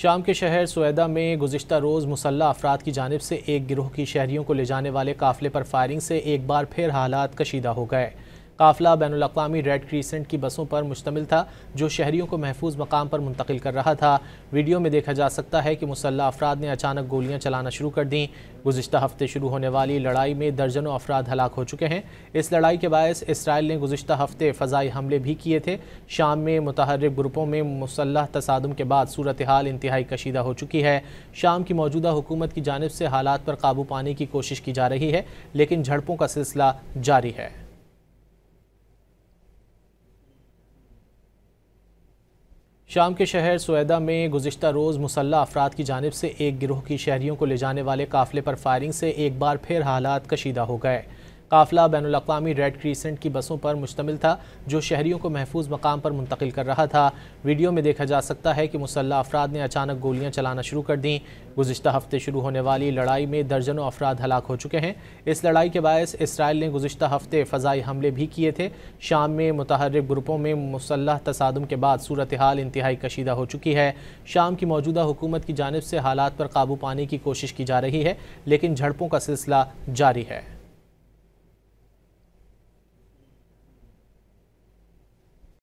शाम के शहर सोएदा में गुज़िश्ता रोज़ मुसल्लह अफराद की जानिब से एक गिरोह की शहरियों को ले जाने वाले काफ़िले पर फायरिंग से एक बार फिर हालात कशीदा हो गए। काफ़िला बैनुल अक़वामी रेड क्रीसेंट की बसों पर मुश्तमिल था जो शहरियों को महफूज मकाम पर मुंतकिल कर रहा था। वीडियो में देखा जा सकता है कि मुसल्लह अफराद ने अचानक गोलियां चलाना शुरू कर दी। गुज़िश्ता हफ्ते शुरू होने वाली लड़ाई में दर्जनों अफराद हलाक हो चुके हैं। इस लड़ाई के बायस इसराइल ने गुज़िश्ता हफ्ते फ़ज़ाई हमले भी किए थे। शाम में मुतहर्रिक ग्रुपों में मुसल्लह तसादुम के बाद सूरत हाल इंतहाई कशीदा हो चुकी है। शाम की मौजूदा हुकूमत की जानिब से हालात पर काबू पाने की कोशिश की जा रही है, लेकिन झड़पों का सिलसिला जारी है। शाम के शहर सोएदा में गुज़िश्ता रोज़ मुसल्लह अफराद की जानिब से एक गिरोह की शहरियों को ले जाने वाले काफ़िले पर फायरिंग से एक बार फिर हालात कशीदा हो गए। काफ़िला बैनुल अक़वामी रेड क्रीसेंट की बसों पर मुश्तमिल था जो शहरियों को महफूज मकाम पर मुंतकिल कर रहा था। वीडियो में देखा जा सकता है कि मुसल्लह अफराद ने अचानक गोलियां चलाना शुरू कर दी। गुज़िश्ता हफ्ते शुरू होने वाली लड़ाई में दर्जनों अफराद हलाक हो चुके हैं। इस लड़ाई के बायस इसराइल ने गुज़िश्ता हफ्ते फ़ज़ाई हमले भी किए थे। शाम में मुतहर्रिक ग्रुपों में मुसल्लह तसादुम के बाद सूरत हाल इंतहाई कशीदा हो चुकी है। शाम की मौजूदा हुकूमत की जानिब से हालात पर काबू पाने की कोशिश की जा रही है, लेकिन झड़पों का सिलसिला जारी है।